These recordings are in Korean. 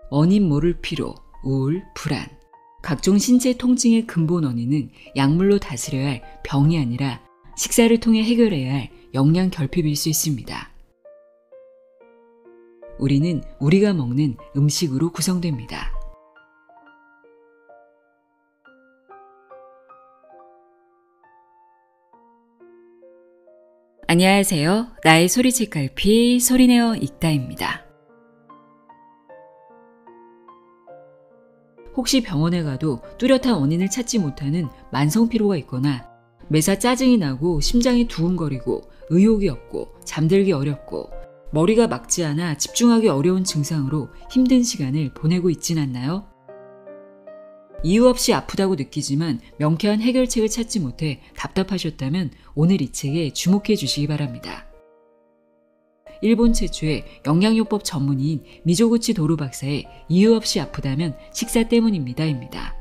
원인 모를 피로, 우울, 불안. 각종 신체 통증의 근본 원인은 약물로 다스려야 할 병이 아니라 식사를 통해 해결해야 할 영양 결핍일 수 있습니다. 우리는 우리가 먹는 음식으로 구성됩니다. 안녕하세요. 나의 소리책갈피 소리내어 읽다입니다. 혹시 병원에 가도 뚜렷한 원인을 찾지 못하는 만성피로가 있거나 매사 짜증이 나고 심장이 두근거리고 의욕이 없고 잠들기 어렵고 머리가 막지 않아 집중하기 어려운 증상으로 힘든 시간을 보내고 있진 않나요? 이유 없이 아프다고 느끼지만 명쾌한 해결책을 찾지 못해 답답하셨다면 오늘 이 책에 주목해 주시기 바랍니다. 일본 최초의 영양요법 전문의인 미조구치 도루 박사의 이유 없이 아프다면 식사 때문입니다입니다.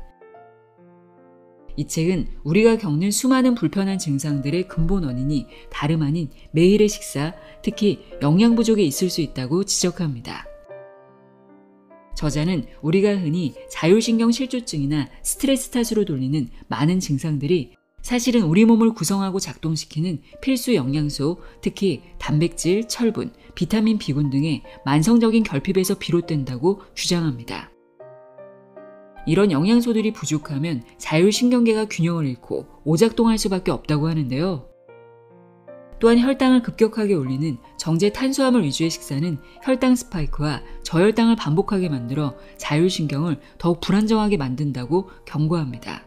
이 책은 우리가 겪는 수많은 불편한 증상들의 근본 원인이 다름 아닌 매일의 식사, 특히 영양 부족에 있을 수 있다고 지적합니다. 저자는 우리가 흔히 자율신경 실조증이나 스트레스 탓으로 돌리는 많은 증상들이 사실은 우리 몸을 구성하고 작동시키는 필수 영양소, 특히 단백질, 철분, 비타민 B군 등의 만성적인 결핍에서 비롯된다고 주장합니다. 이런 영양소들이 부족하면 자율신경계가 균형을 잃고 오작동할 수밖에 없다고 하는데요. 또한 혈당을 급격하게 올리는 정제 탄수화물 위주의 식사는 혈당 스파이크와 저혈당을 반복하게 만들어 자율신경을 더욱 불안정하게 만든다고 경고합니다.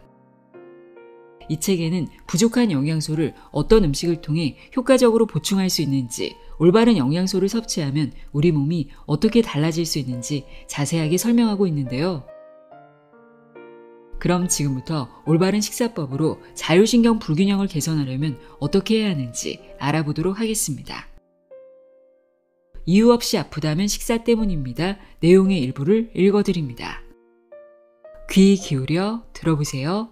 이 책에는 부족한 영양소를 어떤 음식을 통해 효과적으로 보충할 수 있는지, 올바른 영양소를 섭취하면 우리 몸이 어떻게 달라질 수 있는지 자세하게 설명하고 있는데요. 그럼 지금부터 올바른 식사법으로 자율신경 불균형을 개선하려면 어떻게 해야 하는지 알아보도록 하겠습니다. 이유 없이 아프다면 식사 때문입니다. 내용의 일부를 읽어드립니다. 귀 기울여 들어보세요.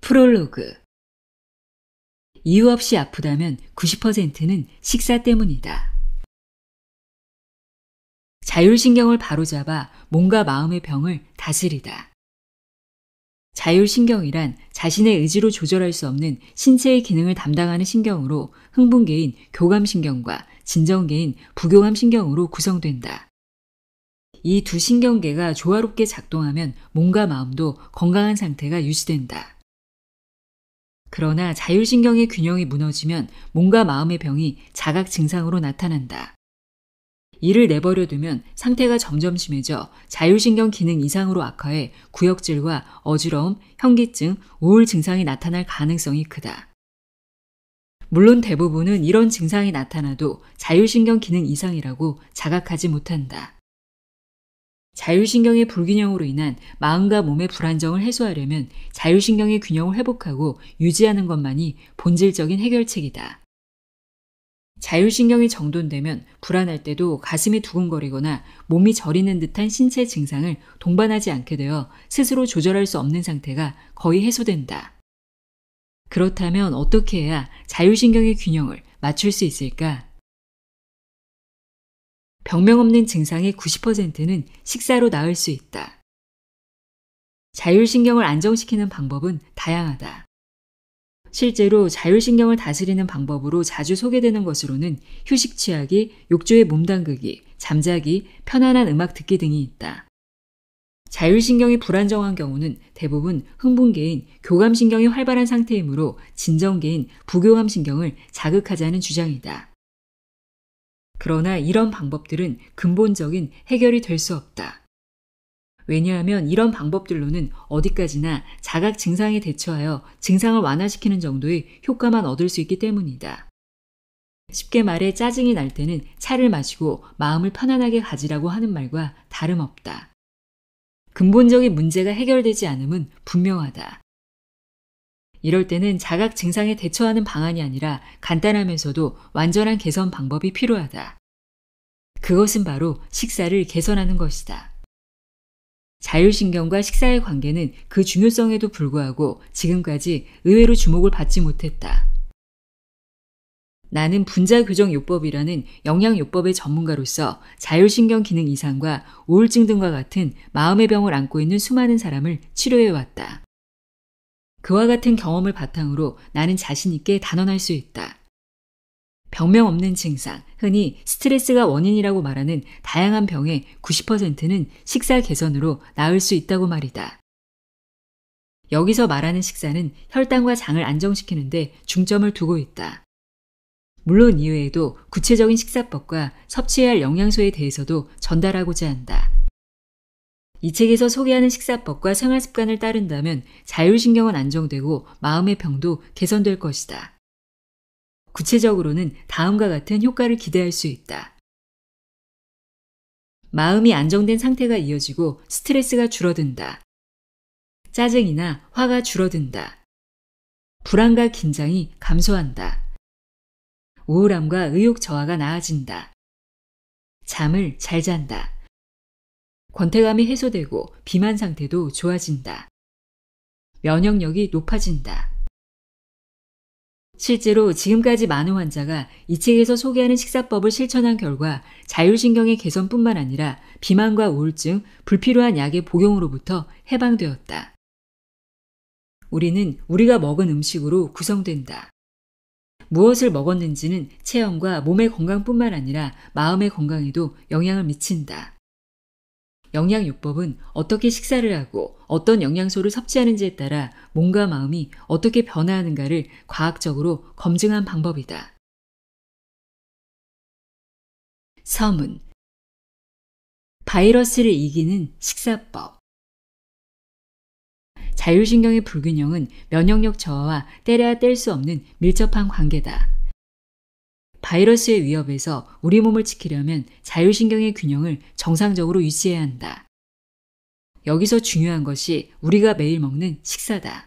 프롤로그. 이유 없이 아프다면 90%는 식사 때문이다. 자율신경을 바로잡아 몸과 마음의 병을 다스리다. 자율신경이란 자신의 의지로 조절할 수 없는 신체의 기능을 담당하는 신경으로 흥분계인 교감신경과 진정계인 부교감신경으로 구성된다. 이 두 신경계가 조화롭게 작동하면 몸과 마음도 건강한 상태가 유지된다. 그러나 자율신경의 균형이 무너지면 몸과 마음의 병이 자각 증상으로 나타난다. 이를 내버려 두면 상태가 점점 심해져 자율신경 기능 이상으로 악화해 구역질과 어지러움, 현기증, 우울 증상이 나타날 가능성이 크다. 물론 대부분은 이런 증상이 나타나도 자율신경 기능 이상이라고 자각하지 못한다. 자율신경의 불균형으로 인한 마음과 몸의 불안정을 해소하려면 자율신경의 균형을 회복하고 유지하는 것만이 본질적인 해결책이다. 자율신경이 정돈되면 불안할 때도 가슴이 두근거리거나 몸이 저리는 듯한 신체 증상을 동반하지 않게 되어 스스로 조절할 수 없는 상태가 거의 해소된다. 그렇다면 어떻게 해야 자율신경의 균형을 맞출 수 있을까? 병명 없는 증상의 90%는 식사로 나을 수 있다. 자율신경을 안정시키는 방법은 다양하다. 실제로 자율신경을 다스리는 방법으로 자주 소개되는 것으로는 휴식 취하기, 욕조에 몸 담그기, 잠자기, 편안한 음악 듣기 등이 있다. 자율신경이 불안정한 경우는 대부분 흥분계인 교감신경이 활발한 상태이므로 진정계인 부교감신경을 자극하자는 주장이다. 그러나 이런 방법들은 근본적인 해결이 될 수 없다. 왜냐하면 이런 방법들로는 어디까지나 자각 증상에 대처하여 증상을 완화시키는 정도의 효과만 얻을 수 있기 때문이다. 쉽게 말해 짜증이 날 때는 차를 마시고 마음을 편안하게 가지라고 하는 말과 다름없다. 근본적인 문제가 해결되지 않음은 분명하다. 이럴 때는 자각 증상에 대처하는 방안이 아니라 간단하면서도 완전한 개선 방법이 필요하다. 그것은 바로 식사를 개선하는 것이다. 자율신경과 식사의 관계는 그 중요성에도 불구하고 지금까지 의외로 주목을 받지 못했다. 나는 분자교정요법이라는 영양요법의 전문가로서 자율신경 기능 이상과 우울증 등과 같은 마음의 병을 안고 있는 수많은 사람을 치료해왔다. 그와 같은 경험을 바탕으로 나는 자신 있게 단언할 수 있다. 병명 없는 증상, 흔히 스트레스가 원인이라고 말하는 다양한 병의 90%는 식사 개선으로 나을 수 있다고 말이다. 여기서 말하는 식사는 혈당과 장을 안정시키는 데 중점을 두고 있다. 물론 이외에도 구체적인 식사법과 섭취해야 할 영양소에 대해서도 전달하고자 한다. 이 책에서 소개하는 식사법과 생활습관을 따른다면 자율신경은 안정되고 마음의 병도 개선될 것이다. 구체적으로는 다음과 같은 효과를 기대할 수 있다. 마음이 안정된 상태가 이어지고 스트레스가 줄어든다. 짜증이나 화가 줄어든다. 불안과 긴장이 감소한다. 우울함과 의욕 저하가 나아진다. 잠을 잘 잔다. 권태감이 해소되고 비만 상태도 좋아진다. 면역력이 높아진다. 실제로 지금까지 많은 환자가 이 책에서 소개하는 식사법을 실천한 결과 자율신경의 개선뿐만 아니라 비만과 우울증, 불필요한 약의 복용으로부터 해방되었다. 우리는 우리가 먹은 음식으로 구성된다. 무엇을 먹었는지는 체형과 몸의 건강뿐만 아니라 마음의 건강에도 영향을 미친다. 영양요법은 어떻게 식사를 하고 어떤 영양소를 섭취하는지에 따라 몸과 마음이 어떻게 변화하는가를 과학적으로 검증한 방법이다. 서문. 바이러스를 이기는 식사법. 자율신경의 불균형은 면역력 저하와 떼려야 뗄 수 없는 밀접한 관계다. 바이러스의 위협에서 우리 몸을 지키려면 자율신경의 균형을 정상적으로 유지해야 한다. 여기서 중요한 것이 우리가 매일 먹는 식사다.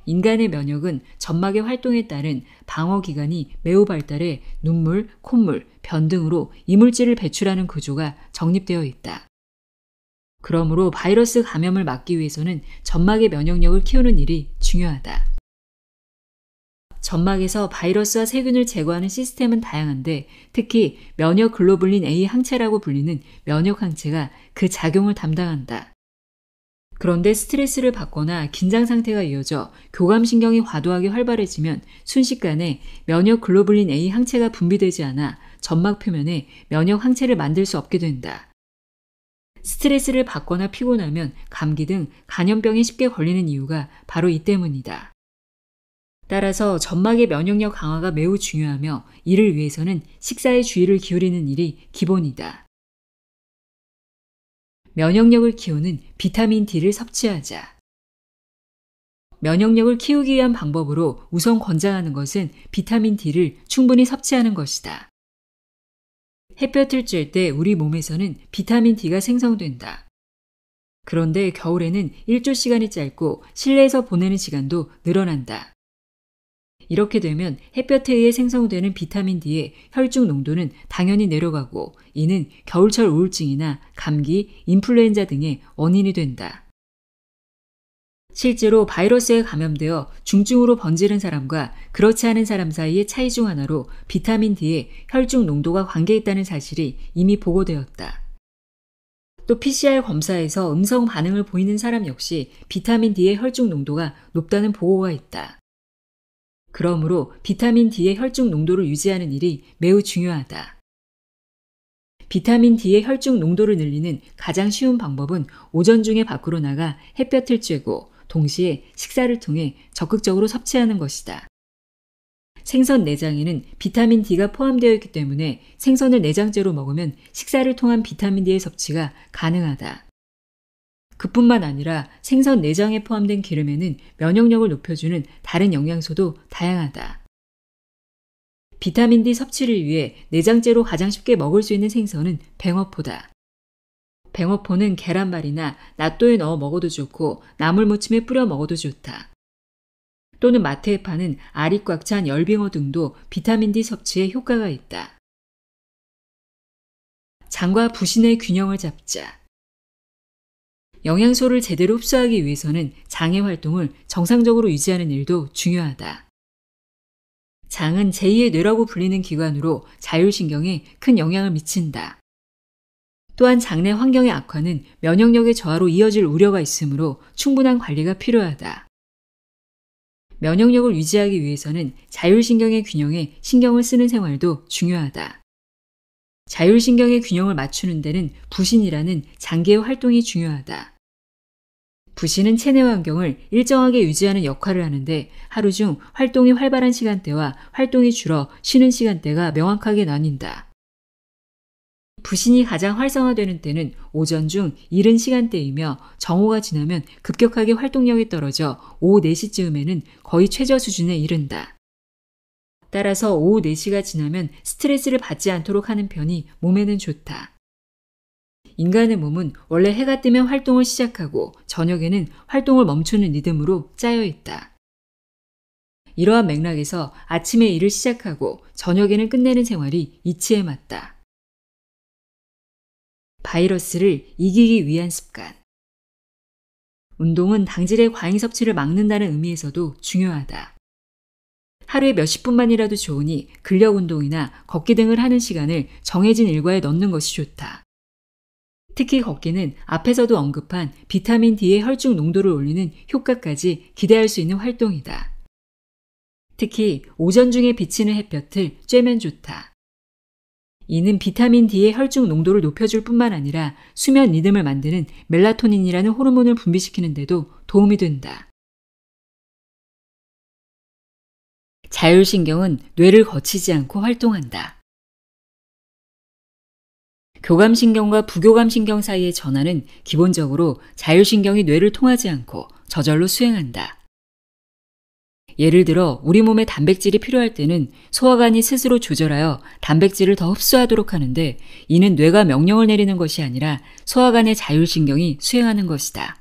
인간의 면역은 점막의 활동에 따른 방어기관이 매우 발달해 눈물, 콧물, 변 등으로 이물질을 배출하는 구조가 정립되어 있다. 그러므로 바이러스 감염을 막기 위해서는 점막의 면역력을 키우는 일이 중요하다. 점막에서 바이러스와 세균을 제거하는 시스템은 다양한데 특히 면역 글로불린 A 항체라고 불리는 면역 항체가 그 작용을 담당한다. 그런데 스트레스를 받거나 긴장 상태가 이어져 교감신경이 과도하게 활발해지면 순식간에 면역 글로불린 A 항체가 분비되지 않아 점막 표면에 면역 항체를 만들 수 없게 된다. 스트레스를 받거나 피곤하면 감기 등 감염병에 쉽게 걸리는 이유가 바로 이 때문이다. 따라서 점막의 면역력 강화가 매우 중요하며 이를 위해서는 식사에 주의를 기울이는 일이 기본이다. 면역력을 키우는 비타민 D를 섭취하자. 면역력을 키우기 위한 방법으로 우선 권장하는 것은 비타민 D를 충분히 섭취하는 것이다. 햇볕을 쬐 때 우리 몸에서는 비타민 D가 생성된다. 그런데 겨울에는 일조 시간이 짧고 실내에서 보내는 시간도 늘어난다. 이렇게 되면 햇볕에 의해 생성되는 비타민 D의 혈중 농도는 당연히 내려가고 이는 겨울철 우울증이나 감기, 인플루엔자 등의 원인이 된다. 실제로 바이러스에 감염되어 중증으로 번지는 사람과 그렇지 않은 사람 사이의 차이 중 하나로 비타민 D의 혈중 농도가 관계있다는 사실이 이미 보고되었다. 또 PCR 검사에서 음성 반응을 보이는 사람 역시 비타민 D의 혈중 농도가 높다는 보고가 있다. 그러므로 비타민 D의 혈중 농도를 유지하는 일이 매우 중요하다. 비타민 D의 혈중 농도를 늘리는 가장 쉬운 방법은 오전 중에 밖으로 나가 햇볕을 쬐고 동시에 식사를 통해 적극적으로 섭취하는 것이다. 생선 내장에는 비타민 D가 포함되어 있기 때문에 생선을 내장째로 먹으면 식사를 통한 비타민 D의 섭취가 가능하다. 그뿐만 아니라 생선 내장에 포함된 기름에는 면역력을 높여주는 다른 영양소도 다양하다. 비타민 D 섭취를 위해 내장째로 가장 쉽게 먹을 수 있는 생선은 뱅어포다. 뱅어포는 계란말이나 낫또에 넣어 먹어도 좋고 나물무침에 뿌려 먹어도 좋다. 또는 마트에 파는 알이 꽉 찬 열빙어 등도 비타민 D 섭취에 효과가 있다. 장과 부신의 균형을 잡자. 영양소를 제대로 흡수하기 위해서는 장의 활동을 정상적으로 유지하는 일도 중요하다. 장은 제2의 뇌라고 불리는 기관으로 자율신경에 큰 영향을 미친다. 또한 장내 환경의 악화는 면역력의 저하로 이어질 우려가 있으므로 충분한 관리가 필요하다. 면역력을 유지하기 위해서는 자율신경의 균형에 신경을 쓰는 생활도 중요하다. 자율신경의 균형을 맞추는 데는 부신이라는 장기의 활동이 중요하다. 부신은 체내 환경을 일정하게 유지하는 역할을 하는데 하루 중 활동이 활발한 시간대와 활동이 줄어 쉬는 시간대가 명확하게 나뉜다. 부신이 가장 활성화되는 때는 오전 중 이른 시간대이며 정오가 지나면 급격하게 활동력이 떨어져 오후 4시쯤에는 거의 최저 수준에 이른다. 따라서 오후 4시가 지나면 스트레스를 받지 않도록 하는 편이 몸에는 좋다. 인간의 몸은 원래 해가 뜨면 활동을 시작하고 저녁에는 활동을 멈추는 리듬으로 짜여 있다. 이러한 맥락에서 아침에 일을 시작하고 저녁에는 끝내는 생활이 이치에 맞다. 바이러스를 이기기 위한 습관. 운동은 당질의 과잉 섭취를 막는다는 의미에서도 중요하다. 하루에 몇십 분만이라도 좋으니 근력 운동이나 걷기 등을 하는 시간을 정해진 일과에 넣는 것이 좋다. 특히 걷기는 앞에서도 언급한 비타민 D의 혈중 농도를 올리는 효과까지 기대할 수 있는 활동이다. 특히 오전 중에 비치는 햇볕을 쬐면 좋다. 이는 비타민 D의 혈중 농도를 높여줄 뿐만 아니라 수면 리듬을 만드는 멜라토닌이라는 호르몬을 분비시키는 데도 도움이 된다. 자율신경은 뇌를 거치지 않고 활동한다. 교감신경과 부교감신경 사이의 전환은 기본적으로 자율신경이 뇌를 통하지 않고 저절로 수행한다. 예를 들어 우리 몸에 단백질이 필요할 때는 소화관이 스스로 조절하여 단백질을 더 흡수하도록 하는데 이는 뇌가 명령을 내리는 것이 아니라 소화관의 자율신경이 수행하는 것이다.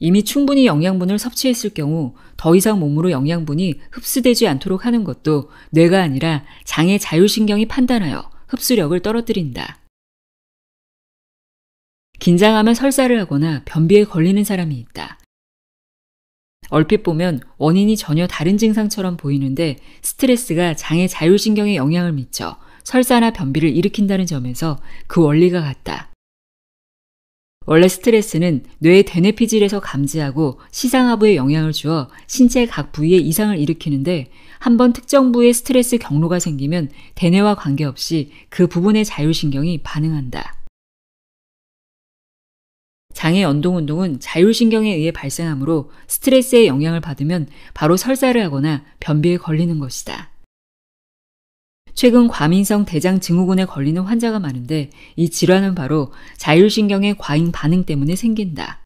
이미 충분히 영양분을 섭취했을 경우 더 이상 몸으로 영양분이 흡수되지 않도록 하는 것도 뇌가 아니라 장의 자율신경이 판단하여 흡수력을 떨어뜨린다. 긴장하면 설사를 하거나 변비에 걸리는 사람이 있다. 얼핏 보면 원인이 전혀 다른 증상처럼 보이는데 스트레스가 장의 자율신경에 영향을 미쳐 설사나 변비를 일으킨다는 점에서 그 원리가 같다. 원래 스트레스는 뇌의 대뇌피질에서 감지하고 시상하부에 영향을 주어 신체 각 부위에 이상을 일으키는데 한번 특정 부위에 스트레스 경로가 생기면 대뇌와 관계없이 그 부분의 자율신경이 반응한다. 장의 연동운동은 자율신경에 의해 발생하므로 스트레스의 영향을 받으면 바로 설사를 하거나 변비에 걸리는 것이다. 최근 과민성 대장증후군에 걸리는 환자가 많은데 이 질환은 바로 자율신경의 과잉 반응 때문에 생긴다.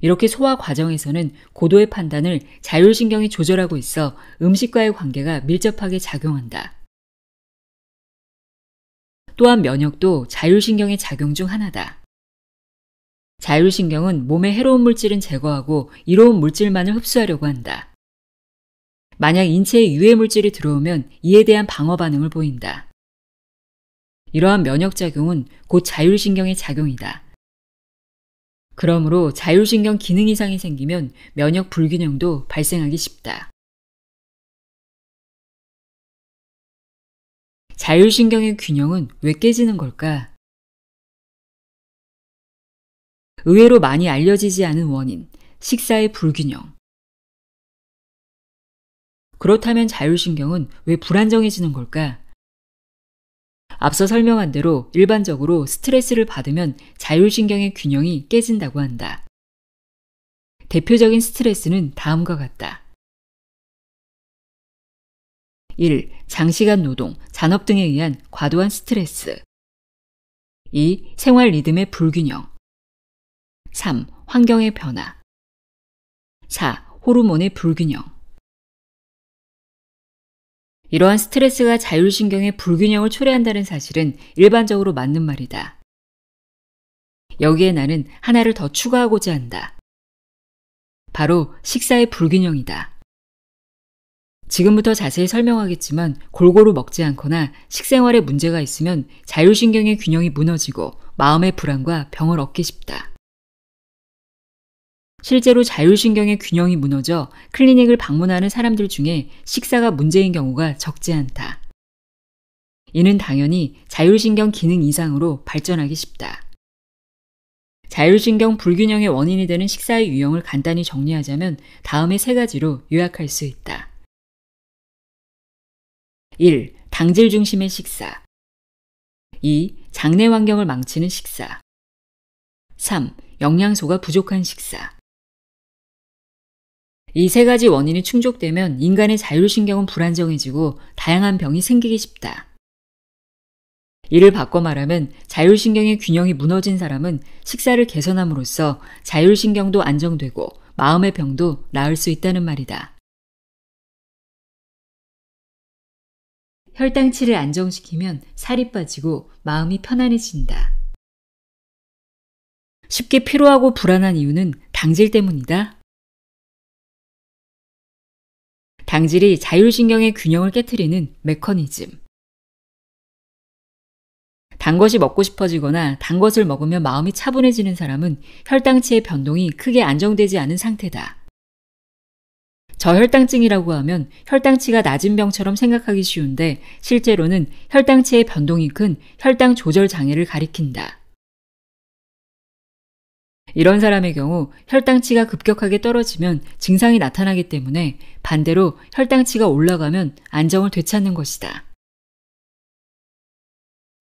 이렇게 소화 과정에서는 고도의 판단을 자율신경이 조절하고 있어 음식과의 관계가 밀접하게 작용한다. 또한 면역도 자율신경의 작용 중 하나다. 자율신경은 몸의 해로운 물질은 제거하고 이로운 물질만을 흡수하려고 한다. 만약 인체에 유해 물질이 들어오면 이에 대한 방어 반응을 보인다. 이러한 면역작용은 곧 자율신경의 작용이다. 그러므로 자율신경 기능 이상이 생기면 면역 불균형도 발생하기 쉽다. 자율신경의 균형은 왜 깨지는 걸까? 의외로 많이 알려지지 않은 원인, 식사의 불균형. 그렇다면 자율신경은 왜 불안정해지는 걸까? 앞서 설명한 대로 일반적으로 스트레스를 받으면 자율신경의 균형이 깨진다고 한다. 대표적인 스트레스는 다음과 같다. 1. 장시간 노동, 잔업 등에 의한 과도한 스트레스. 2. 생활 리듬의 불균형. 3. 환경의 변화. 4. 호르몬의 불균형. 이러한 스트레스가 자율신경의 불균형을 초래한다는 사실은 일반적으로 맞는 말이다. 여기에 나는 하나를 더 추가하고자 한다. 바로 식사의 불균형이다. 지금부터 자세히 설명하겠지만 골고루 먹지 않거나 식생활에 문제가 있으면 자율신경의 균형이 무너지고 마음의 불안과 병을 얻기 쉽다. 실제로 자율신경의 균형이 무너져 클리닉을 방문하는 사람들 중에 식사가 문제인 경우가 적지 않다. 이는 당연히 자율신경 기능 이상으로 발전하기 쉽다. 자율신경 불균형의 원인이 되는 식사의 유형을 간단히 정리하자면 다음의 3가지로 요약할 수 있다. 1. 당질 중심의 식사. 2. 장내 환경을 망치는 식사. 3. 영양소가 부족한 식사. 이 3가지 원인이 충족되면 인간의 자율신경은 불안정해지고 다양한 병이 생기기 쉽다. 이를 바꿔 말하면 자율신경의 균형이 무너진 사람은 식사를 개선함으로써 자율신경도 안정되고 마음의 병도 나을 수 있다는 말이다. 혈당치를 안정시키면 살이 빠지고 마음이 편안해진다. 쉽게 피로하고 불안한 이유는 당질 때문이다. 당질이 자율신경의 균형을 깨트리는 메커니즘. 단 것이 먹고 싶어지거나 단 것을 먹으면 마음이 차분해지는 사람은 혈당치의 변동이 크게 안정되지 않은 상태다. 저혈당증이라고 하면 혈당치가 낮은 병처럼 생각하기 쉬운데 실제로는 혈당치의 변동이 큰 혈당 조절 장애를 가리킨다. 이런 사람의 경우 혈당치가 급격하게 떨어지면 증상이 나타나기 때문에 반대로 혈당치가 올라가면 안정을 되찾는 것이다.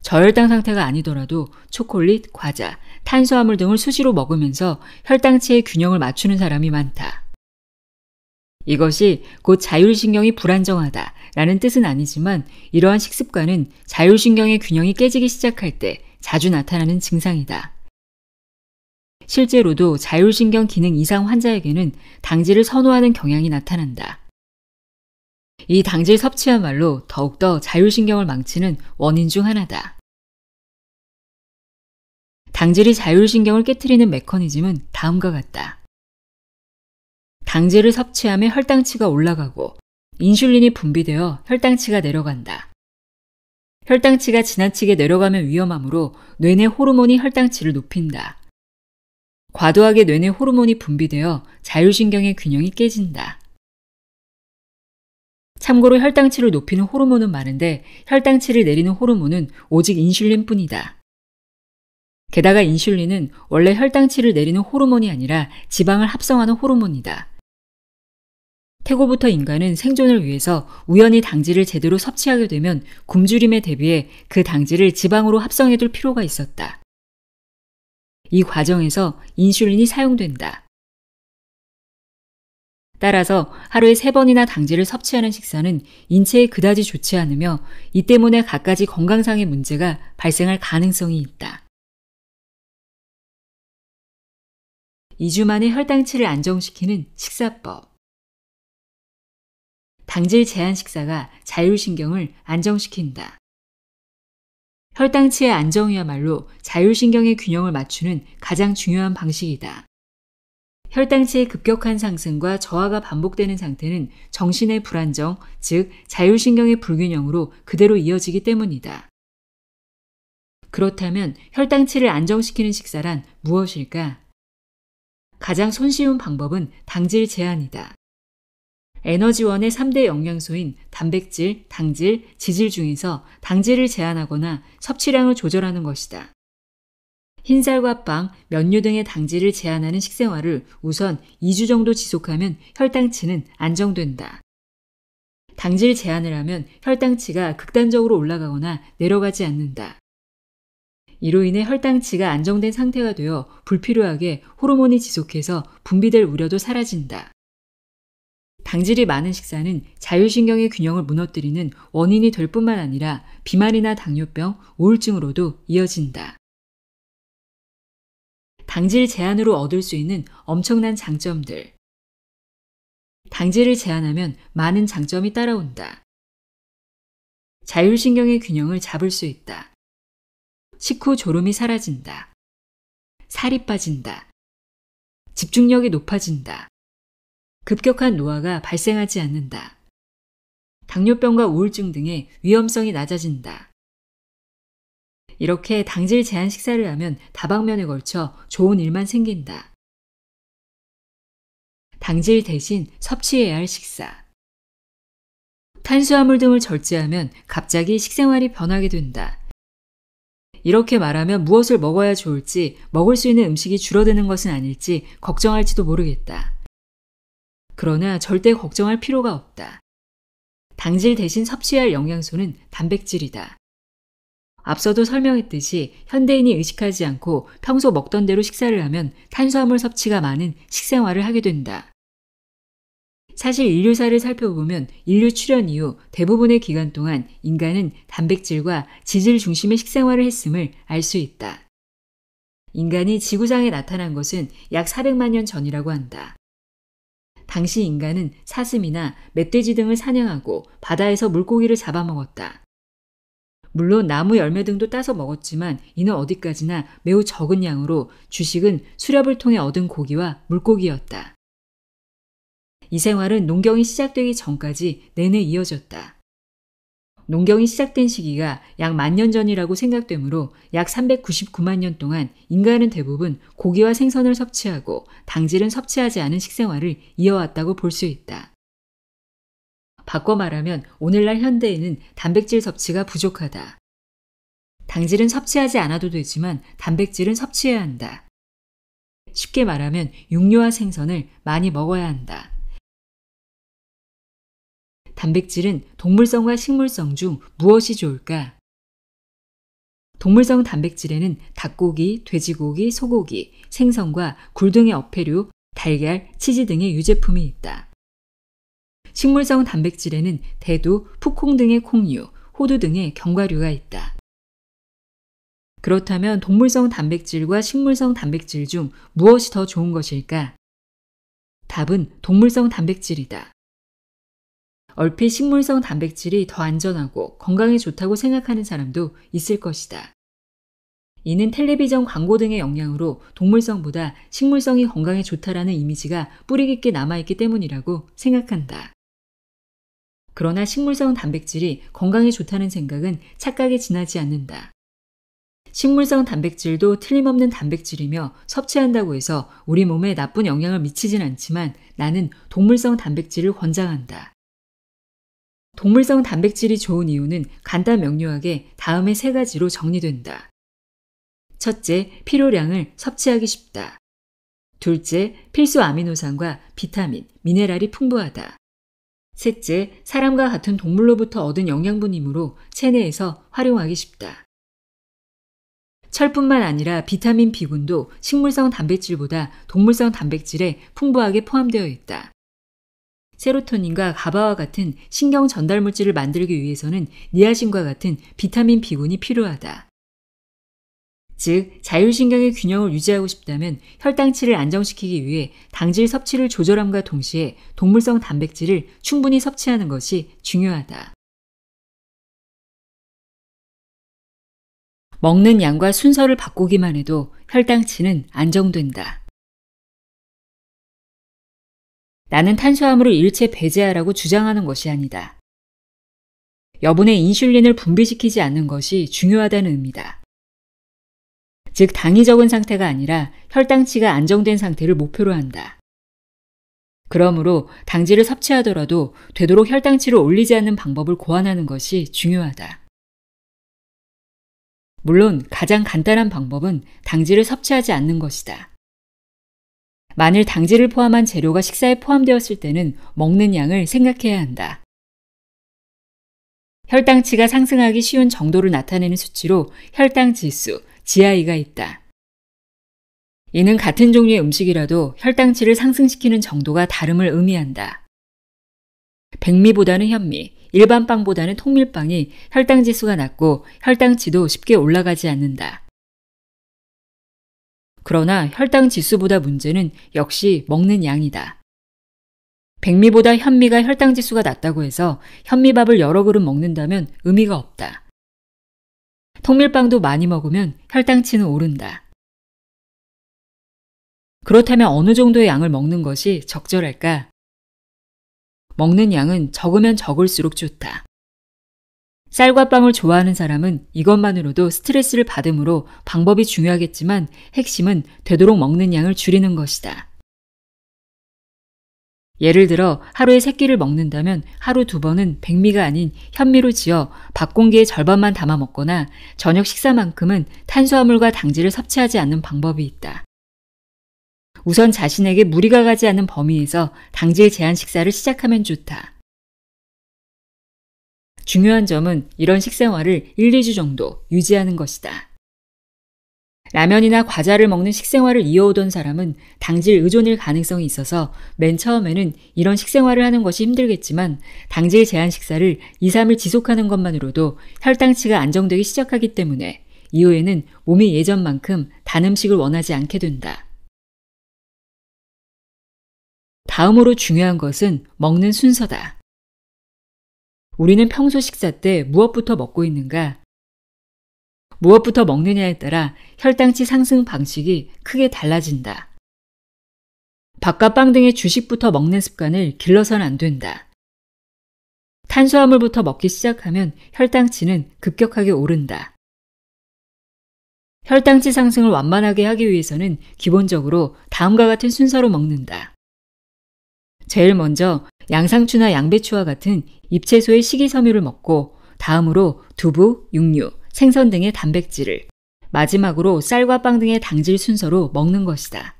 저혈당 상태가 아니더라도 초콜릿, 과자, 탄수화물 등을 수시로 먹으면서 혈당치의 균형을 맞추는 사람이 많다. 이것이 곧 자율신경이 불안정하다라는 뜻은 아니지만 이러한 식습관은 자율신경의 균형이 깨지기 시작할 때 자주 나타나는 증상이다. 실제로도 자율신경 기능 이상 환자에게는 당질을 선호하는 경향이 나타난다. 이 당질 섭취야말로 더욱더 자율신경을 망치는 원인 중 하나다. 당질이 자율신경을 깨트리는 메커니즘은 다음과 같다. 당질을 섭취하면 혈당치가 올라가고 인슐린이 분비되어 혈당치가 내려간다. 혈당치가 지나치게 내려가면 위험하므로 뇌내 호르몬이 혈당치를 높인다. 과도하게 뇌내 호르몬이 분비되어 자율신경의 균형이 깨진다. 참고로 혈당치를 높이는 호르몬은 많은데 혈당치를 내리는 호르몬은 오직 인슐린뿐이다. 게다가 인슐린은 원래 혈당치를 내리는 호르몬이 아니라 지방을 합성하는 호르몬이다. 태고부터 인간은 생존을 위해서 우연히 당질을 제대로 섭취하게 되면 굶주림에 대비해 그 당질을 지방으로 합성해둘 필요가 있었다. 이 과정에서 인슐린이 사용된다. 따라서 하루에 3번이나 당질을 섭취하는 식사는 인체에 그다지 좋지 않으며 이 때문에 갖가지 건강상의 문제가 발생할 가능성이 있다. 2주 만에 혈당치를 안정시키는 식사법. 당질 제한 식사가 자율신경을 안정시킨다. 혈당치의 안정이야말로 자율신경의 균형을 맞추는 가장 중요한 방식이다. 혈당치의 급격한 상승과 저하가 반복되는 상태는 정신의 불안정, 즉 자율신경의 불균형으로 그대로 이어지기 때문이다. 그렇다면 혈당치를 안정시키는 식사란 무엇일까? 가장 손쉬운 방법은 당질 제한이다. 에너지원의 3대 영양소인 단백질, 당질, 지질 중에서 당질을 제한하거나 섭취량을 조절하는 것이다. 흰쌀과 빵, 면류 등의 당질을 제한하는 식생활을 우선 2주 정도 지속하면 혈당치는 안정된다. 당질 제한을 하면 혈당치가 극단적으로 올라가거나 내려가지 않는다. 이로 인해 혈당치가 안정된 상태가 되어 불필요하게 호르몬이 지속해서 분비될 우려도 사라진다. 당질이 많은 식사는 자율신경의 균형을 무너뜨리는 원인이 될 뿐만 아니라 비만이나 당뇨병, 우울증으로도 이어진다. 당질 제한으로 얻을 수 있는 엄청난 장점들. 당질을 제한하면 많은 장점이 따라온다. 자율신경의 균형을 잡을 수 있다. 식후 졸음이 사라진다. 살이 빠진다. 집중력이 높아진다. 급격한 노화가 발생하지 않는다. 당뇨병과 우울증 등의 위험성이 낮아진다. 이렇게 당질 제한 식사를 하면 다방면에 걸쳐 좋은 일만 생긴다. 당질 대신 섭취해야 할 식사. 탄수화물 등을 절제하면 갑자기 식생활이 변하게 된다. 이렇게 말하면 무엇을 먹어야 좋을지, 먹을 수 있는 음식이 줄어드는 것은 아닐지 걱정할지도 모르겠다. 그러나 절대 걱정할 필요가 없다. 당질 대신 섭취할 영양소는 단백질이다. 앞서도 설명했듯이 현대인이 의식하지 않고 평소 먹던 대로 식사를 하면 탄수화물 섭취가 많은 식생활을 하게 된다. 사실 인류사를 살펴보면 인류 출현 이후 대부분의 기간 동안 인간은 단백질과 지질 중심의 식생활을 했음을 알 수 있다. 인간이 지구상에 나타난 것은 약 400만 년 전이라고 한다. 당시 인간은 사슴이나 멧돼지 등을 사냥하고 바다에서 물고기를 잡아먹었다. 물론 나무 열매 등도 따서 먹었지만 이는 어디까지나 매우 적은 양으로 주식은 수렵을 통해 얻은 고기와 물고기였다. 이 생활은 농경이 시작되기 전까지 내내 이어졌다. 농경이 시작된 시기가 약 10,000년 전이라고 생각되므로 약 399만 년 동안 인간은 대부분 고기와 생선을 섭취하고 당질은 섭취하지 않은 식생활을 이어왔다고 볼 수 있다. 바꿔 말하면 오늘날 현대인은 단백질 섭취가 부족하다. 당질은 섭취하지 않아도 되지만 단백질은 섭취해야 한다. 쉽게 말하면 육류와 생선을 많이 먹어야 한다. 단백질은 동물성과 식물성 중 무엇이 좋을까? 동물성 단백질에는 닭고기, 돼지고기, 소고기, 생선과 굴 등의 어패류, 달걀, 치즈 등의 유제품이 있다. 식물성 단백질에는 대두, 푸콩 등의 콩류, 호두 등의 견과류가 있다. 그렇다면 동물성 단백질과 식물성 단백질 중 무엇이 더 좋은 것일까? 답은 동물성 단백질이다. 얼핏 식물성 단백질이 더 안전하고 건강에 좋다고 생각하는 사람도 있을 것이다. 이는 텔레비전 광고 등의 영향으로 동물성보다 식물성이 건강에 좋다라는 이미지가 뿌리 깊게 남아있기 때문이라고 생각한다. 그러나 식물성 단백질이 건강에 좋다는 생각은 착각에 지나지 않는다. 식물성 단백질도 틀림없는 단백질이며 섭취한다고 해서 우리 몸에 나쁜 영향을 미치진 않지만 나는 동물성 단백질을 권장한다. 동물성 단백질이 좋은 이유는 간단 명료하게 다음의 3가지로 정리된다. 첫째, 필요량을 섭취하기 쉽다. 둘째, 필수 아미노산과 비타민, 미네랄이 풍부하다. 셋째, 사람과 같은 동물로부터 얻은 영양분이므로 체내에서 활용하기 쉽다. 철뿐만 아니라 비타민 B군도 식물성 단백질보다 동물성 단백질에 풍부하게 포함되어 있다. 세로토닌과 가바와 같은 신경 전달 물질을 만들기 위해서는 니아신과 같은 비타민 B군이 필요하다. 즉, 자율신경의 균형을 유지하고 싶다면 혈당치를 안정시키기 위해 당질 섭취를 조절함과 동시에 동물성 단백질을 충분히 섭취하는 것이 중요하다. 먹는 양과 순서를 바꾸기만 해도 혈당치는 안정된다. 나는 탄수화물을 일체 배제하라고 주장하는 것이 아니다. 여분의 인슐린을 분비시키지 않는 것이 중요하다는 의미다. 즉, 당이 적은 상태가 아니라 혈당치가 안정된 상태를 목표로 한다. 그러므로 당질을 섭취하더라도 되도록 혈당치를 올리지 않는 방법을 고안하는 것이 중요하다. 물론 가장 간단한 방법은 당질을 섭취하지 않는 것이다. 만일 당질을 포함한 재료가 식사에 포함되었을 때는 먹는 양을 생각해야 한다. 혈당치가 상승하기 쉬운 정도를 나타내는 수치로 혈당지수, GI가 있다. 이는 같은 종류의 음식이라도 혈당치를 상승시키는 정도가 다름을 의미한다. 백미보다는 현미, 일반 빵보다는 통밀빵이 혈당지수가 낮고 혈당치도 쉽게 올라가지 않는다. 그러나 혈당지수보다 문제는 역시 먹는 양이다. 백미보다 현미가 혈당지수가 낮다고 해서 현미밥을 여러 그릇 먹는다면 의미가 없다. 통밀빵도 많이 먹으면 혈당치는 오른다. 그렇다면 어느 정도의 양을 먹는 것이 적절할까? 먹는 양은 적으면 적을수록 좋다. 쌀과 빵을 좋아하는 사람은 이것만으로도 스트레스를 받으므로 방법이 중요하겠지만 핵심은 되도록 먹는 양을 줄이는 것이다. 예를 들어 하루에 3끼를 먹는다면 하루 2번은 백미가 아닌 현미로 지어 밥 공기의 절반만 담아 먹거나 저녁 식사만큼은 탄수화물과 당질을 섭취하지 않는 방법이 있다. 우선 자신에게 무리가 가지 않는 범위에서 당질 제한 식사를 시작하면 좋다. 중요한 점은 이런 식생활을 1, 2주 정도 유지하는 것이다. 라면이나 과자를 먹는 식생활을 이어오던 사람은 당질 의존일 가능성이 있어서 맨 처음에는 이런 식생활을 하는 것이 힘들겠지만 당질 제한 식사를 2, 3일 지속하는 것만으로도 혈당치가 안정되기 시작하기 때문에 이후에는 몸이 예전만큼 단 음식을 원하지 않게 된다. 다음으로 중요한 것은 먹는 순서다. 우리는 평소 식사 때 무엇부터 먹고 있는가? 무엇부터 먹느냐에 따라 혈당치 상승 방식이 크게 달라진다. 밥과 빵 등의 주식부터 먹는 습관을 길러서는 안 된다. 탄수화물부터 먹기 시작하면 혈당치는 급격하게 오른다. 혈당치 상승을 완만하게 하기 위해서는 기본적으로 다음과 같은 순서로 먹는다. 제일 먼저 양상추나 양배추와 같은 잎채소의 식이섬유를 먹고 다음으로 두부, 육류, 생선 등의 단백질을, 마지막으로 쌀과 빵 등의 당질 순서로 먹는 것이다.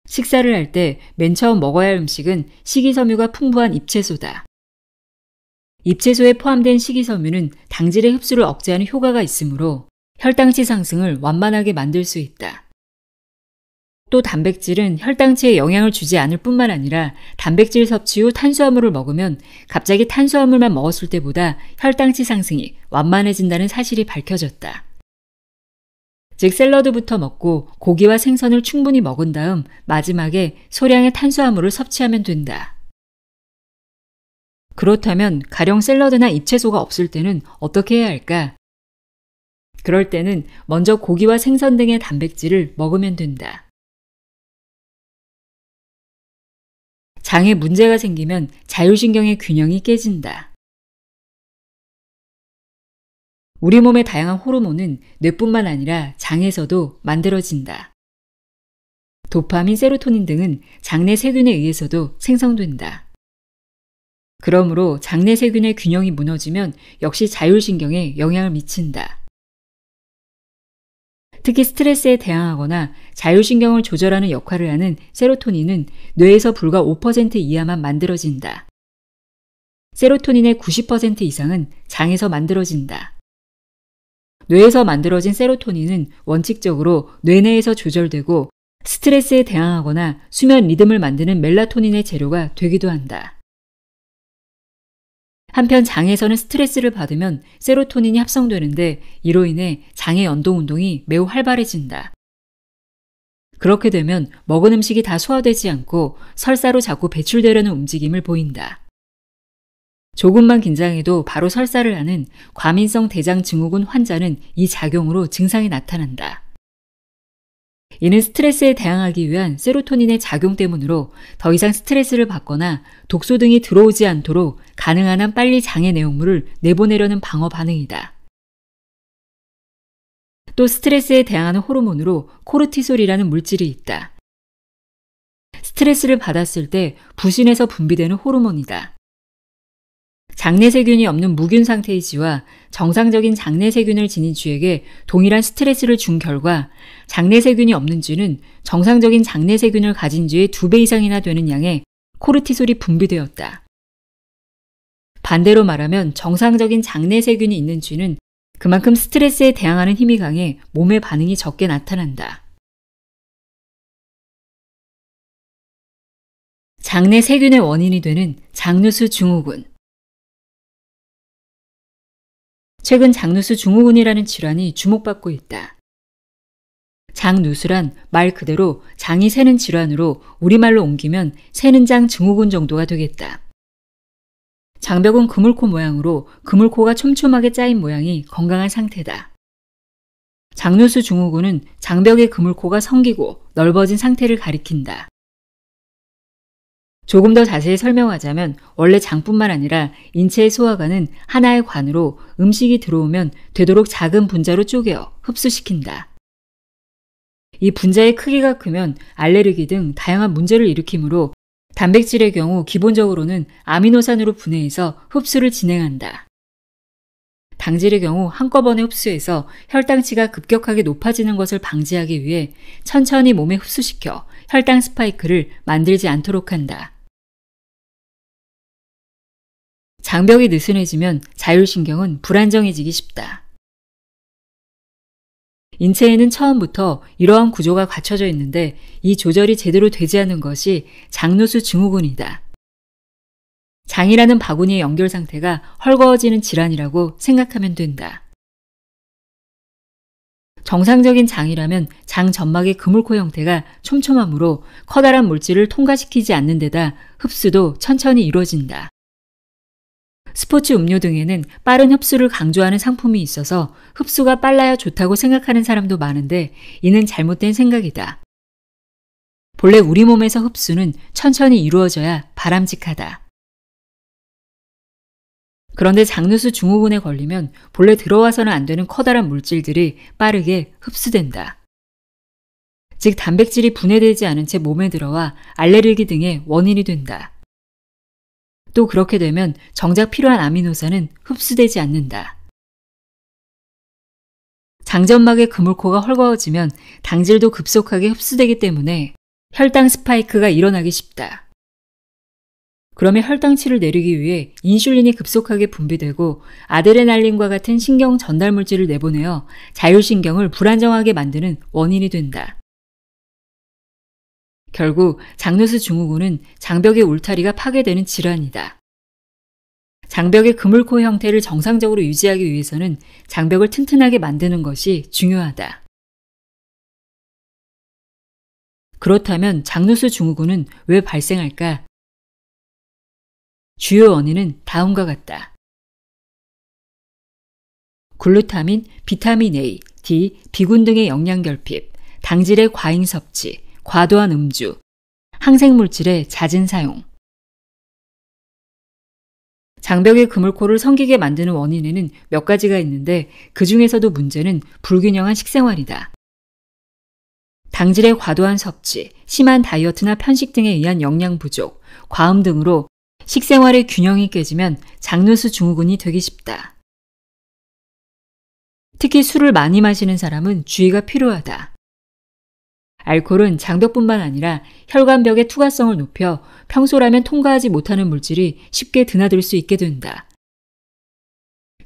식사를 할 때 맨 처음 먹어야 할 음식은 식이섬유가 풍부한 잎채소다. 잎채소에 포함된 식이섬유는 당질의 흡수를 억제하는 효과가 있으므로 혈당치 상승을 완만하게 만들 수 있다. 또 단백질은 혈당치에 영향을 주지 않을 뿐만 아니라 단백질 섭취 후 탄수화물을 먹으면 갑자기 탄수화물만 먹었을 때보다 혈당치 상승이 완만해진다는 사실이 밝혀졌다. 즉 샐러드부터 먹고 고기와 생선을 충분히 먹은 다음 마지막에 소량의 탄수화물을 섭취하면 된다. 그렇다면 가령 샐러드나 잎채소가 없을 때는 어떻게 해야 할까? 그럴 때는 먼저 고기와 생선 등의 단백질을 먹으면 된다. 장에 문제가 생기면 자율신경의 균형이 깨진다. 우리 몸의 다양한 호르몬은 뇌뿐만 아니라 장에서도 만들어진다. 도파민, 세로토닌 등은 장내 세균에 의해서도 생성된다. 그러므로 장내 세균의 균형이 무너지면 역시 자율신경에 영향을 미친다. 특히 스트레스에 대항하거나 자율신경을 조절하는 역할을 하는 세로토닌은 뇌에서 불과 5% 이하만 만들어진다. 세로토닌의 90% 이상은 장에서 만들어진다. 뇌에서 만들어진 세로토닌은 원칙적으로 뇌내에서 조절되고 스트레스에 대항하거나 수면 리듬을 만드는 멜라토닌의 재료가 되기도 한다. 한편 장에서는 스트레스를 받으면 세로토닌이 합성되는데 이로 인해 장의 연동운동이 매우 활발해진다. 그렇게 되면 먹은 음식이 다 소화되지 않고 설사로 자꾸 배출되려는 움직임을 보인다. 조금만 긴장해도 바로 설사를 하는 과민성 대장 증후군 환자는 이 작용으로 증상이 나타난다. 이는 스트레스에 대항하기 위한 세로토닌의 작용 때문으로 더 이상 스트레스를 받거나 독소 등이 들어오지 않도록 가능한 한 빨리 장의 내용물을 내보내려는 방어 반응이다. 또 스트레스에 대항하는 호르몬으로 코르티솔이라는 물질이 있다. 스트레스를 받았을 때 부신에서 분비되는 호르몬이다. 장내세균이 없는 무균 상태의 쥐와 정상적인 장내세균을 지닌 쥐에게 동일한 스트레스를 준 결과 장내세균이 없는 쥐는 정상적인 장내세균을 가진 쥐의 2배 이상이나 되는 양의 코르티솔이 분비되었다. 반대로 말하면 정상적인 장내세균이 있는 쥐는 그만큼 스트레스에 대항하는 힘이 강해 몸의 반응이 적게 나타난다. 장내세균의 원인이 되는 장누수 증후군. 최근 장누수 증후군이라는 질환이 주목받고 있다. 장누수란 말 그대로 장이 새는 질환으로 우리말로 옮기면 새는 장 증후군 정도가 되겠다. 장벽은 그물코 모양으로 그물코가 촘촘하게 짜인 모양이 건강한 상태다. 장누수 증후군은 장벽의 그물코가 성기고 넓어진 상태를 가리킨다. 조금 더 자세히 설명하자면 원래 장뿐만 아니라 인체의 소화관은 하나의 관으로 음식이 들어오면 되도록 작은 분자로 쪼개어 흡수시킨다. 이 분자의 크기가 크면 알레르기 등 다양한 문제를 일으키므로 단백질의 경우 기본적으로는 아미노산으로 분해해서 흡수를 진행한다. 당질의 경우 한꺼번에 흡수해서 혈당치가 급격하게 높아지는 것을 방지하기 위해 천천히 몸에 흡수시켜 혈당 스파이크를 만들지 않도록 한다. 장벽이 느슨해지면 자율신경은 불안정해지기 쉽다. 인체에는 처음부터 이러한 구조가 갖춰져 있는데 이 조절이 제대로 되지 않는 것이 장누수 증후군이다. 장이라는 바구니의 연결 상태가 헐거워지는 질환이라고 생각하면 된다. 정상적인 장이라면 장 점막의 그물코 형태가 촘촘하므로 커다란 물질을 통과시키지 않는 데다 흡수도 천천히 이루어진다. 스포츠 음료 등에는 빠른 흡수를 강조하는 상품이 있어서 흡수가 빨라야 좋다고 생각하는 사람도 많은데 이는 잘못된 생각이다. 본래 우리 몸에서 흡수는 천천히 이루어져야 바람직하다. 그런데 장누수 증후군에 걸리면 본래 들어와서는 안 되는 커다란 물질들이 빠르게 흡수된다. 즉 단백질이 분해되지 않은 채 몸에 들어와 알레르기 등의 원인이 된다. 또 그렇게 되면 정작 필요한 아미노산은 흡수되지 않는다. 장점막의 그물코가 헐거워지면 당질도 급속하게 흡수되기 때문에 혈당 스파이크가 일어나기 쉽다. 그러면 혈당치를 내리기 위해 인슐린이 급속하게 분비되고 아드레날린과 같은 신경 전달 물질을 내보내어 자율신경을 불안정하게 만드는 원인이 된다. 결국 장누수 증후군은 장벽의 울타리가 파괴되는 질환이다. 장벽의 그물코 형태를 정상적으로 유지하기 위해서는 장벽을 튼튼하게 만드는 것이 중요하다. 그렇다면 장누수 증후군은 왜 발생할까? 주요 원인은 다음과 같다. 글루타민, 비타민 A, D, 비군 등의 영양 결핍, 당질의 과잉 섭취, 과도한 음주, 항생물질의 잦은 사용. 장벽의 그물코를 성기게 만드는 원인에는 몇 가지가 있는데 그 중에서도 문제는 불균형한 식생활이다. 당질의 과도한 섭취, 심한 다이어트나 편식 등에 의한 영양 부족, 과음 등으로 식생활의 균형이 깨지면 장누수 증후군이 되기 쉽다. 특히 술을 많이 마시는 사람은 주의가 필요하다. 알코올은 장벽뿐만 아니라 혈관벽의 투과성을 높여 평소라면 통과하지 못하는 물질이 쉽게 드나들 수 있게 된다.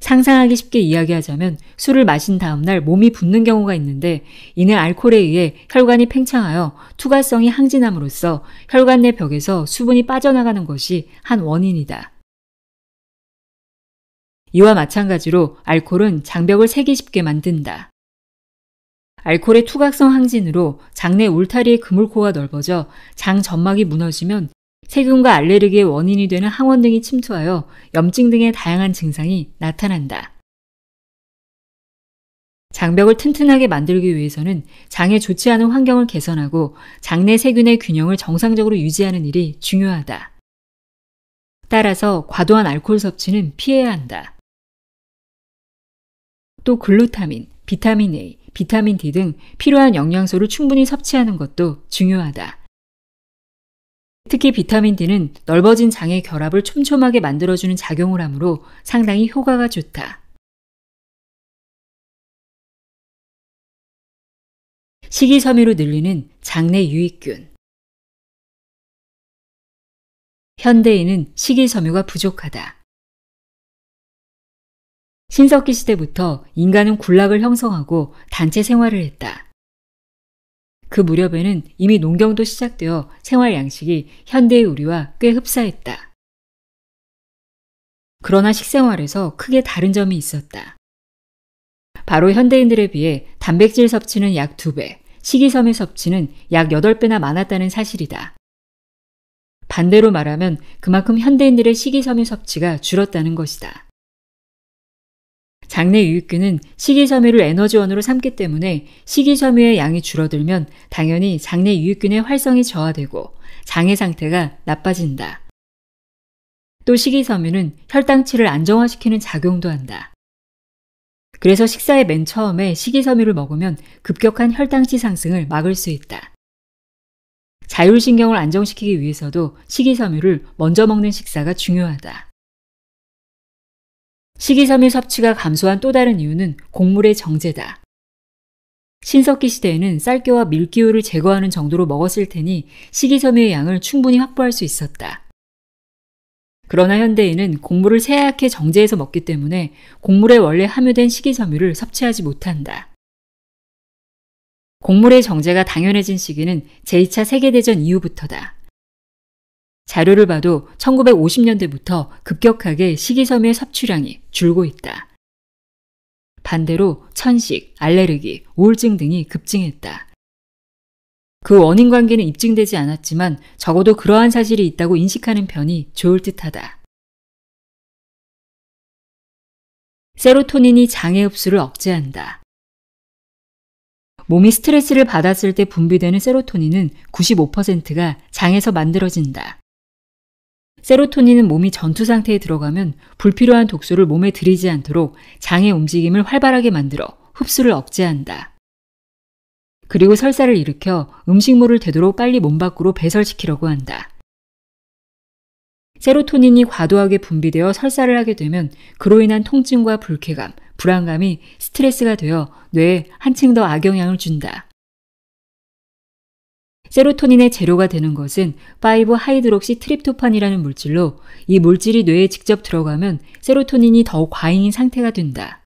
상상하기 쉽게 이야기하자면 술을 마신 다음날 몸이 붓는 경우가 있는데 이는 알코올에 의해 혈관이 팽창하여 투과성이 항진함으로써 혈관 내 벽에서 수분이 빠져나가는 것이 한 원인이다. 이와 마찬가지로 알코올은 장벽을 새기 쉽게 만든다. 알코올의 투각성 항진으로 장내 울타리의 그물코가 넓어져 장 점막이 무너지면 세균과 알레르기의 원인이 되는 항원 등이 침투하여 염증 등의 다양한 증상이 나타난다. 장벽을 튼튼하게 만들기 위해서는 장에 좋지 않은 환경을 개선하고 장내 세균의 균형을 정상적으로 유지하는 일이 중요하다. 따라서 과도한 알코올 섭취는 피해야 한다. 또 글루타민, 비타민 A, 비타민 D 등 필요한 영양소를 충분히 섭취하는 것도 중요하다. 특히 비타민 D는 넓어진 장의 결합을 촘촘하게 만들어주는 작용을 하므로 상당히 효과가 좋다. 식이섬유로 늘리는 장내 유익균. 현대인은 식이섬유가 부족하다. 신석기 시대부터 인간은 군락을 형성하고 단체 생활을 했다. 그 무렵에는 이미 농경도 시작되어 생활 양식이 현대의 우리와 꽤 흡사했다. 그러나 식생활에서 크게 다른 점이 있었다. 바로 현대인들에 비해 단백질 섭취는 약 2배, 식이섬유 섭취는 약 8배나 많았다는 사실이다. 반대로 말하면 그만큼 현대인들의 식이섬유 섭취가 줄었다는 것이다. 장내 유익균은 식이섬유를 에너지원으로 삼기 때문에 식이섬유의 양이 줄어들면 당연히 장내 유익균의 활성이 저하되고 장의 상태가 나빠진다. 또 식이섬유는 혈당치를 안정화시키는 작용도 한다. 그래서 식사의 맨 처음에 식이섬유를 먹으면 급격한 혈당치 상승을 막을 수 있다. 자율신경을 안정시키기 위해서도 식이섬유를 먼저 먹는 식사가 중요하다. 식이섬유 섭취가 감소한 또 다른 이유는 곡물의 정제다. 신석기 시대에는 쌀겨와 밀기후를 제거하는 정도로 먹었을 테니 식이섬유의 양을 충분히 확보할 수 있었다. 그러나 현대인은 곡물을 새하얗게 정제해서 먹기 때문에 곡물에 원래 함유된 식이섬유를 섭취하지 못한다. 곡물의 정제가 당연해진 시기는 제2차 세계대전 이후부터다. 자료를 봐도 1950년대부터 급격하게 식이섬유의 섭취량이 줄고 있다. 반대로 천식, 알레르기, 우울증 등이 급증했다. 그 원인 관계는 입증되지 않았지만 적어도 그러한 사실이 있다고 인식하는 편이 좋을 듯하다. 세로토닌이 장애 흡수를 억제한다. 몸이 스트레스를 받았을 때 분비되는 세로토닌은 95%가 장에서 만들어진다. 세로토닌은 몸이 전투 상태에 들어가면 불필요한 독소를 몸에 들이지 않도록 장의 움직임을 활발하게 만들어 흡수를 억제한다. 그리고 설사를 일으켜 음식물을 되도록 빨리 몸 밖으로 배설시키려고 한다. 세로토닌이 과도하게 분비되어 설사를 하게 되면 그로 인한 통증과 불쾌감, 불안감이 스트레스가 되어 뇌에 한층 더 악영향을 준다. 세로토닌의 재료가 되는 것은 5-하이드록시 트립토판이라는 물질로 이 물질이 뇌에 직접 들어가면 세로토닌이 더욱 과잉인 상태가 된다.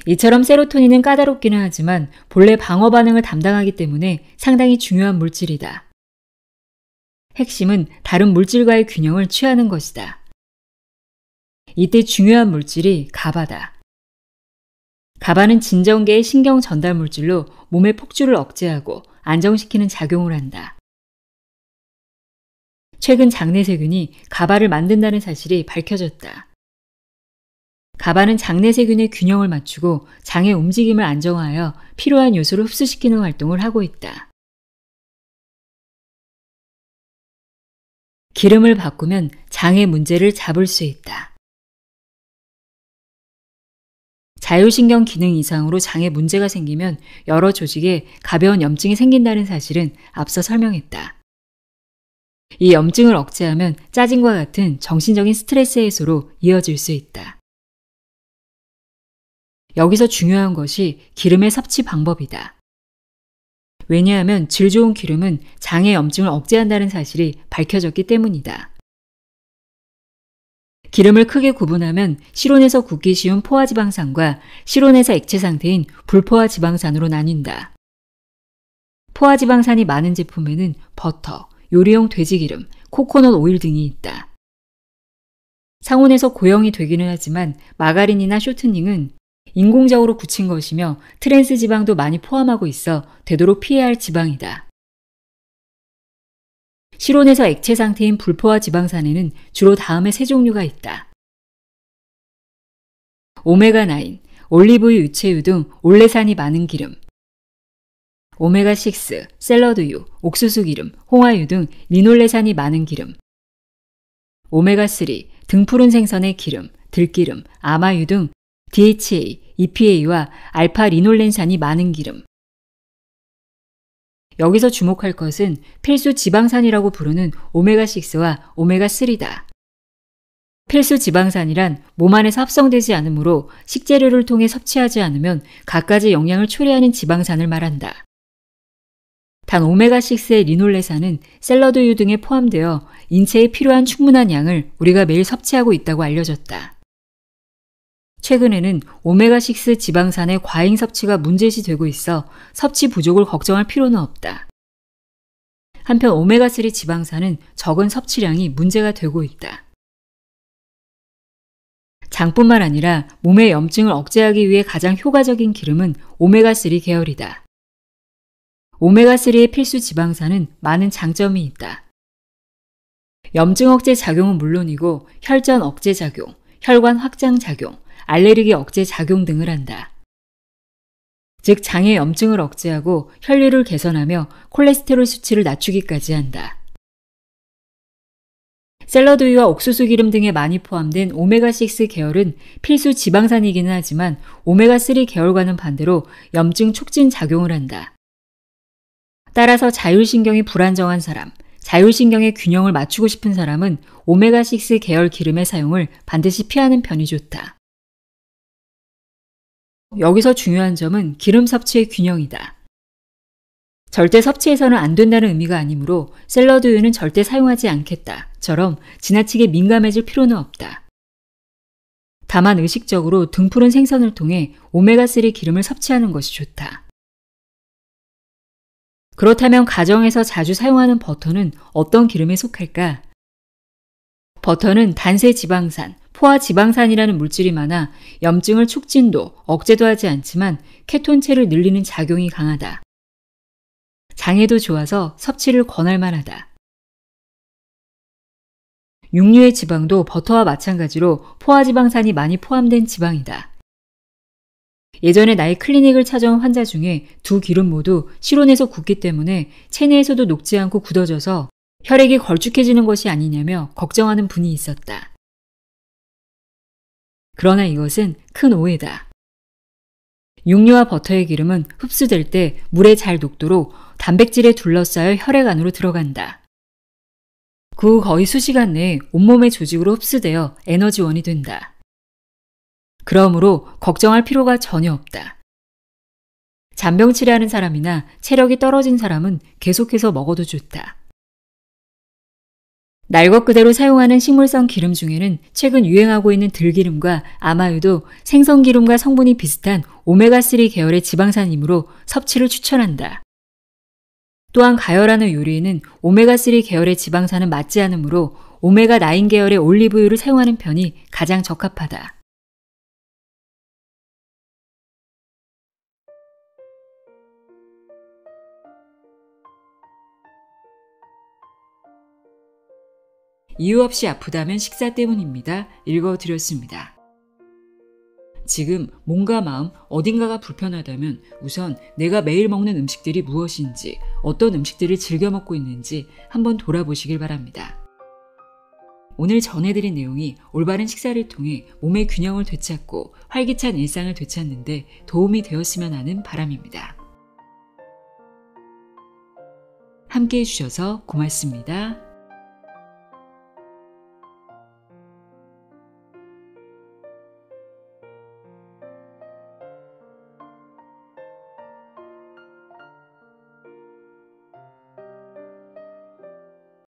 이처럼 세로토닌은 까다롭기는 하지만 본래 방어 반응을 담당하기 때문에 상당히 중요한 물질이다. 핵심은 다른 물질과의 균형을 취하는 것이다. 이때 중요한 물질이 가바다. 가바는 진정계의 신경 전달 물질로 몸의 폭주를 억제하고 안정시키는 작용을 한다. 최근 장내세균이 가바를 만든다는 사실이 밝혀졌다. 가바는 장내세균의 균형을 맞추고 장의 움직임을 안정하여 필요한 요소를 흡수시키는 활동을 하고 있다. 기름을 바꾸면 장의 문제를 잡을 수 있다. 자율신경 기능 이상으로 장에 문제가 생기면 여러 조직에 가벼운 염증이 생긴다는 사실은 앞서 설명했다. 이 염증을 억제하면 짜증과 같은 정신적인 스트레스 해소로 이어질 수 있다. 여기서 중요한 것이 기름의 섭취 방법이다. 왜냐하면 질 좋은 기름은 장의 염증을 억제한다는 사실이 밝혀졌기 때문이다. 기름을 크게 구분하면 실온에서 굳기 쉬운 포화지방산과 실온에서 액체 상태인 불포화지방산으로 나뉜다. 포화지방산이 많은 제품에는 버터, 요리용 돼지기름, 코코넛 오일 등이 있다. 상온에서 고형이 되기는 하지만 마가린이나 쇼트닝은 인공적으로 굳힌 것이며 트랜스 지방도 많이 포함하고 있어 되도록 피해야 할 지방이다. 실온에서 액체 상태인 불포화 지방산에는 주로 다음의 세 종류가 있다. 오메가9, 올리브유 유채유 등 올레산이 많은 기름, 오메가6, 샐러드유, 옥수수 기름, 홍화유 등 리놀레산이 많은 기름, 오메가3, 등푸른 생선의 기름, 들기름, 아마유 등 DHA, EPA와 알파 리놀렌산이 많은 기름. 여기서 주목할 것은 필수 지방산이라고 부르는 오메가6와 오메가3다. 필수 지방산이란 몸 안에서 합성되지 않으므로 식재료를 통해 섭취하지 않으면 갖가지 영양을 초래하는 지방산을 말한다. 단 오메가6의 리놀레산은 샐러드유 등에 포함되어 인체에 필요한 충분한 양을 우리가 매일 섭취하고 있다고 알려졌다. 최근에는 오메가6 지방산의 과잉 섭취가 문제시되고 있어 섭취 부족을 걱정할 필요는 없다. 한편 오메가3 지방산은 적은 섭취량이 문제가 되고 있다. 장뿐만 아니라 몸의 염증을 억제하기 위해 가장 효과적인 기름은 오메가3 계열이다. 오메가3의 필수 지방산은 많은 장점이 있다. 염증 억제 작용은 물론이고 혈전 억제 작용, 혈관 확장 작용, 알레르기 억제 작용 등을 한다. 즉 장의 염증을 억제하고 혈류를 개선하며 콜레스테롤 수치를 낮추기까지 한다. 샐러드유와 옥수수 기름 등에 많이 포함된 오메가6 계열은 필수 지방산이기는 하지만 오메가3 계열과는 반대로 염증 촉진 작용을 한다. 따라서 자율신경이 불안정한 사람, 자율신경의 균형을 맞추고 싶은 사람은 오메가6 계열 기름의 사용을 반드시 피하는 편이 좋다. 여기서 중요한 점은 기름 섭취의 균형이다. 절대 섭취해서는 안 된다는 의미가 아니므로 샐러드유는 절대 사용하지 않겠다처럼 지나치게 민감해질 필요는 없다. 다만 의식적으로 등푸른 생선을 통해 오메가3 기름을 섭취하는 것이 좋다. 그렇다면 가정에서 자주 사용하는 버터는 어떤 기름에 속할까? 버터는 단세지방산, 포화지방산이라는 물질이 많아 염증을 촉진도, 억제도 하지 않지만 케톤체를 늘리는 작용이 강하다. 장에도 좋아서 섭취를 권할 만하다. 육류의 지방도 버터와 마찬가지로 포화지방산이 많이 포함된 지방이다. 예전에 나의 클리닉을 찾아온 환자 중에 두 기름 모두 실온에서 굽기 때문에 체내에서도 녹지 않고 굳어져서 혈액이 걸쭉해지는 것이 아니냐며 걱정하는 분이 있었다. 그러나 이것은 큰 오해다. 육류와 버터의 기름은 흡수될 때 물에 잘 녹도록 단백질에 둘러싸여 혈액 안으로 들어간다. 그 후 거의 수시간 내에 온몸의 조직으로 흡수되어 에너지원이 된다. 그러므로 걱정할 필요가 전혀 없다. 잔병 치레하는 사람이나 체력이 떨어진 사람은 계속해서 먹어도 좋다. 날 것 그대로 사용하는 식물성 기름 중에는 최근 유행하고 있는 들기름과 아마유도 생선기름과 성분이 비슷한 오메가3 계열의 지방산이므로 섭취를 추천한다. 또한 가열하는 요리에는 오메가3 계열의 지방산은 맞지 않으므로 오메가9 계열의 올리브유를 사용하는 편이 가장 적합하다. 이유 없이 아프다면 식사 때문입니다. 읽어드렸습니다. 지금 몸과 마음 어딘가가 불편하다면 우선 내가 매일 먹는 음식들이 무엇인지, 어떤 음식들을 즐겨 먹고 있는지 한번 돌아보시길 바랍니다. 오늘 전해드린 내용이 올바른 식사를 통해 몸의 균형을 되찾고 활기찬 일상을 되찾는 데 도움이 되었으면 하는 바람입니다. 함께 해주셔서 고맙습니다.